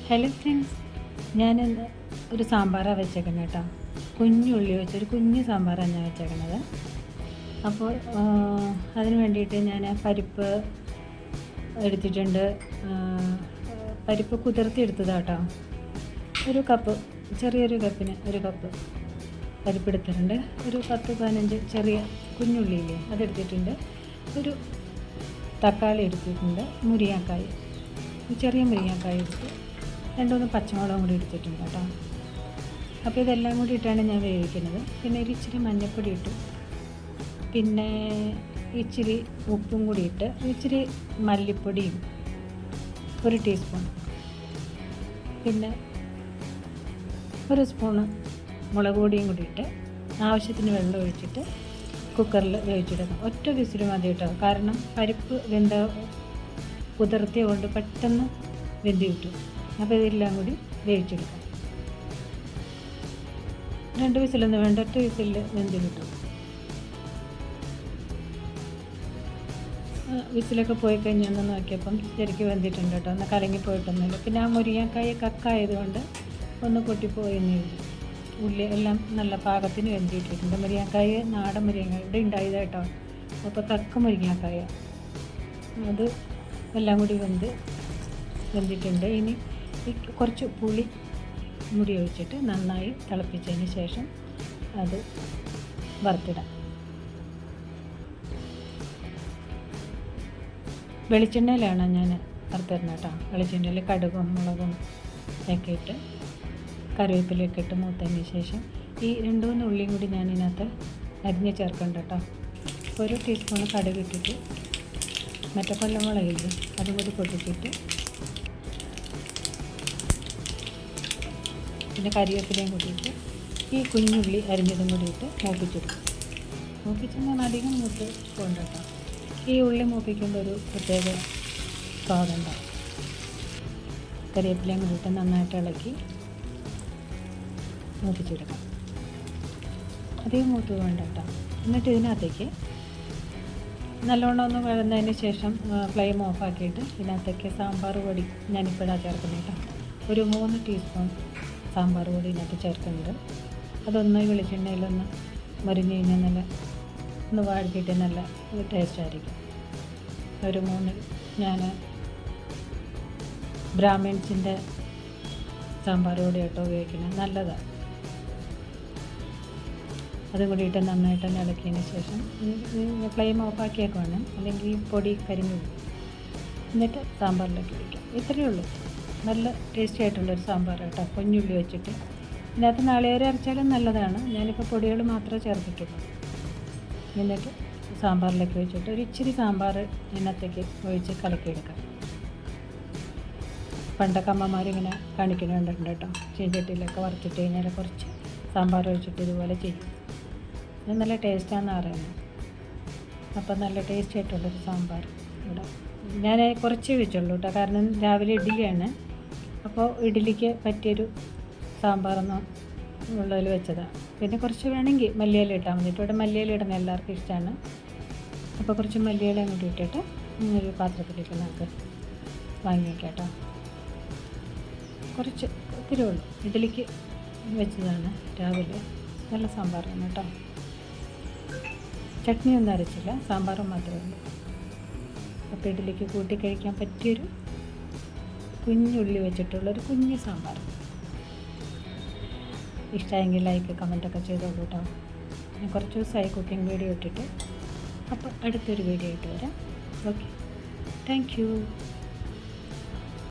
Hello friends, ഞാനിന്ന് ഒരു സാമ്പാറാണ് വെച്ചേക്കുന്നത് കേട്ടോ. കുഞ്ഞുള്ളി വെച്ചൊരു കുഞ്ഞു സാമ്പാറാണ് ഞാൻ വെച്ചേക്കുന്നത്. അപ്പോൾ അതിന് വേണ്ടിയിട്ട് ഞാൻ പരിപ്പ് എടുത്തിട്ടുണ്ട്. പരിപ്പ് കുതിർത്തി എടുത്തതാണ് കേട്ടോ. ഒരു കപ്പ്, ചെറിയൊരു കപ്പിന് ഒരു കപ്പ് പരിപ്പ് എടുത്തിട്ടുണ്ട്. ഒരു 10-15 ചെറിയ കുഞ്ഞുള്ളിയില്ലേ അതെടുത്തിട്ടുണ്ട്. ഒരു തക്കാളി എടുത്തിട്ടുണ്ട്. മുരിങ്ങാക്കായ്, ചെറിയ മുരിങ്ങാക്കായ് എടുത്ത് 2-3 പച്ചമുളകും കൂടി എടുത്തിട്ടുണ്ട് കേട്ടോ. അപ്പോൾ ഇതെല്ലാം കൂടി ഇട്ടാണ് ഞാൻ വേവിക്കുന്നത്. പിന്നെ ഒരു ഇച്ചിരി മഞ്ഞൾപ്പൊടി ഇട്ടു, പിന്നെ ഇച്ചിരി ഉപ്പും കൂടി ഇട്ട്, ഇച്ചിരി മല്ലിപ്പൊടിയും 1 ടീസ്പൂൺ, പിന്നെ 1 സ്പൂണ് മുളക് പൊടിയും കൂടി ഇട്ട് ആവശ്യത്തിന് വെള്ളം ഒഴിച്ചിട്ട് കുക്കറിൽ വേവിച്ചെടുക്കാം. ഒറ്റ വിസിൽ മതി കേട്ടോ. കാരണം പരിപ്പ് കുതിർത്തിയ കൊണ്ട് പെട്ടെന്ന് വെന്ത് കിട്ടും. അപ്പോൾ ഇതെല്ലാം കൂടി വേവിച്ചെടുക്കാം. 2 വിസിലൊന്നും വേണ്ട, ഒറ്റ വിസിലിൽ വെന്ത് കിട്ടും. വിസിലൊക്കെ പോയി കഴിഞ്ഞൊന്ന് നോക്കിയപ്പം ശരിക്കും വെന്തിട്ടുണ്ട് കേട്ടോ. ഒന്ന് കലങ്ങി പോയിട്ടൊന്നുമില്ല. പിന്നെ ആ മുരിങ്ങക്കായ കക്കായതുകൊണ്ട് ഒന്ന് പൊട്ടിപ്പോയെന്നേ ഉള്ളൂ. ഉള്ളി എല്ലാം നല്ല പാകത്തിന് വെന്തിട്ടിട്ടുണ്ട്. മുരിങ്ങക്കായ നാടൻ മുരിങ്ങക്കായ ഉണ്ടായത് കേട്ടോ. അപ്പോൾ കക്ക മുരിങ്ങക്കായ അത് എല്ലാം കൂടി വെന്തിട്ടുണ്ട്. ഇനി കുറച്ച് പുളി മുടി ഒഴിച്ചിട്ട് നന്നായി തിളപ്പിച്ചതിന് ശേഷം അത് വറുത്തിടാം. വെളിച്ചെണ്ണയിലാണ് ഞാൻ വറുത്തിടുന്നത് കേട്ടോ. വെളിച്ചെണ്ണയിൽ കടുകും മുളകും ഒക്കെ ഇട്ട് കറിവേപ്പിലയൊക്കെ ഇട്ട് മൂത്തതിന് ശേഷം ഈ 2-3 ഉള്ളിയും കൂടി ഞാൻ ഇതിനകത്ത് അരിഞ്ഞ് ചേർക്കണ്ട കേട്ടോ. 1 ടീസ്പൂൺ കടുക് ഇട്ടിട്ട് മറ്റേ കൊല്ലമുളകില്ലേ അതും കൂടി പൊട്ടിച്ചിട്ട് പിന്നെ കറിവേപ്പിലയും കൂട്ടിയിട്ട് ഈ കുഞ്ഞുള്ളി അരിഞ്ഞതും കൂടി ഇട്ട് മൂപ്പിച്ചെടുക്കും. മൂപ്പിച്ചെന്നാൽ അധികം മൂത്ത് പോകണ്ട കേട്ടോ. ഈ ഉള്ളി മൂപ്പിക്കുമ്പോൾ ഒരു പ്രത്യേക സ്വാദുണ്ടാവും. കറിവേപ്പിലയും കൂടി ഇട്ട് നന്നായിട്ട് ഇളക്കി മൂപ്പിച്ചെടുക്കാം. അധികം മൂത്ത് വേണ്ട കേട്ടോ. എന്നിട്ട് ഇതിനകത്തേക്ക് നല്ലോണം ഒന്ന് വഴന്നതിന് ശേഷം ഫ്ലെയിം ഓഫാക്കിയിട്ട് ഇതിനകത്തേക്ക് സാമ്പാർ പൊടി ഞാനിപ്പോഴാണ് ചേർക്കുന്നത് കേട്ടോ. ഒരു 3 ടീസ്പൂൺ സാമ്പാർ പൊടി ഇതിനകത്ത് ചേർക്കുന്നുണ്ട്. അതൊന്ന് വെളിച്ചെണ്ണയിലൊന്ന് മരിഞ്ഞ് കഴിഞ്ഞാൽ നല്ല ഒന്ന് വാഴ്ത്തിയിട്ട് നല്ല ടേസ്റ്റ് ആയിരിക്കും. ഒരു 3 ഞാൻ ബ്രാഹ്മിൺസിൻ്റെ സാമ്പാർ പൊടി കേട്ടോ ഉപയോഗിക്കുന്നത്, നല്ലതാണ്. അതും കൂടി ഇട്ട് നന്നായിട്ട് ഇളക്കിയതിന് ശേഷം ഫ്ലെയിം ഓഫാക്കിയൊക്കെ വേണം, അല്ലെങ്കിൽ പൊടി കരിഞ്ഞു പോകും. എന്നിട്ട് സാമ്പാറിലേക്ക് ഒഴിക്കാം. ഇത്രയേ ഉള്ളൂ. നല്ല ടേസ്റ്റി ആയിട്ടുള്ളൊരു സാമ്പാർ കേട്ടോ. കുഞ്ഞുള്ളി വെച്ചിട്ട് ഇതിനകത്ത് നാളികേരം അരച്ചാലും നല്ലതാണ്. ഞാനിപ്പോൾ പൊടികൾ മാത്രമേ ചേർത്തിട്ടുള്ളൂ. എന്നിട്ട് സാമ്പാറിലേക്ക് ഒഴിച്ചിട്ട് ഒരു ഇച്ചിരി സാമ്പാർ ഇതിനകത്തേക്ക് ഒഴിച്ച് കലക്കിയെടുക്കാം. പണ്ടൊക്കെ അമ്മമാരിങ്ങനെ കാണിക്കുന്നുണ്ട് കേട്ടോ. ചീഞ്ചട്ടിയിലൊക്കെ വറുത്തിട്ട് കഴിഞ്ഞാൽ കുറച്ച് സാമ്പാർ ഒഴിച്ചിട്ട് ഇതുപോലെ ചെയ്യും. ഇത് നല്ല ടേസ്റ്റാണെന്ന് പറയുന്നത്. അപ്പം നല്ല ടേസ്റ്റി ആയിട്ടുള്ളൊരു സാമ്പാർ ഇവിടെ ഞാൻ കുറച്ച് വെച്ചുള്ളൂ കേട്ടോ. കാരണം രാവിലെ ഇഡ്ഡലിയാണ്. അപ്പോൾ ഇഡ്ഡലിക്ക് പറ്റിയൊരു സാമ്പാറൊന്നും ഉള്ളതിൽ വെച്ചതാണ്. പിന്നെ കുറച്ച് വേണമെങ്കിൽ മല്ലിയില ഇട്ടാൽ മതി. ഇവിടെ മല്ലിയില ഇടുന്ന എല്ലാവർക്കും ഇഷ്ടമാണ്. അപ്പോൾ കുറച്ച് മല്ലിയില കൂടി ഇട്ടിട്ട് ഒരു പാത്രത്തിലേക്ക് നമുക്ക് വാങ്ങി വയ്ക്കാം കേട്ടോ. കുറച്ച് ഒത്തിരി ഉള്ളൂ. ഇഡ്ഡലിക്ക് വെച്ചതാണ് രാവിലെ. നല്ല സാമ്പാറാണ് കേട്ടോ. ചട്നിയൊന്നും അരച്ചില്ല, സാമ്പാറും മാത്രമേ ഉള്ളൂ. അപ്പോൾ ഇഡ്ഡലിക്ക് കൂട്ടി കഴിക്കാൻ പറ്റിയൊരു കുഞ്ഞുള്ളി വെച്ചിട്ടുള്ളൊരു കുഞ്ഞു സാമ്പാർ. ഇഷ്ടമായെങ്കിൽ ലൈക്ക് കമൻറ്റൊക്കെ ചെയ്തോളൂ കേട്ടോ. ഞാൻ കുറച്ച് ദിവസമായി കുക്കിംഗ് വീഡിയോ ഇട്ടിട്ട്. അപ്പോൾ അടുത്തൊരു വീഡിയോ ആയിട്ട് വരാം. Okay, thank you.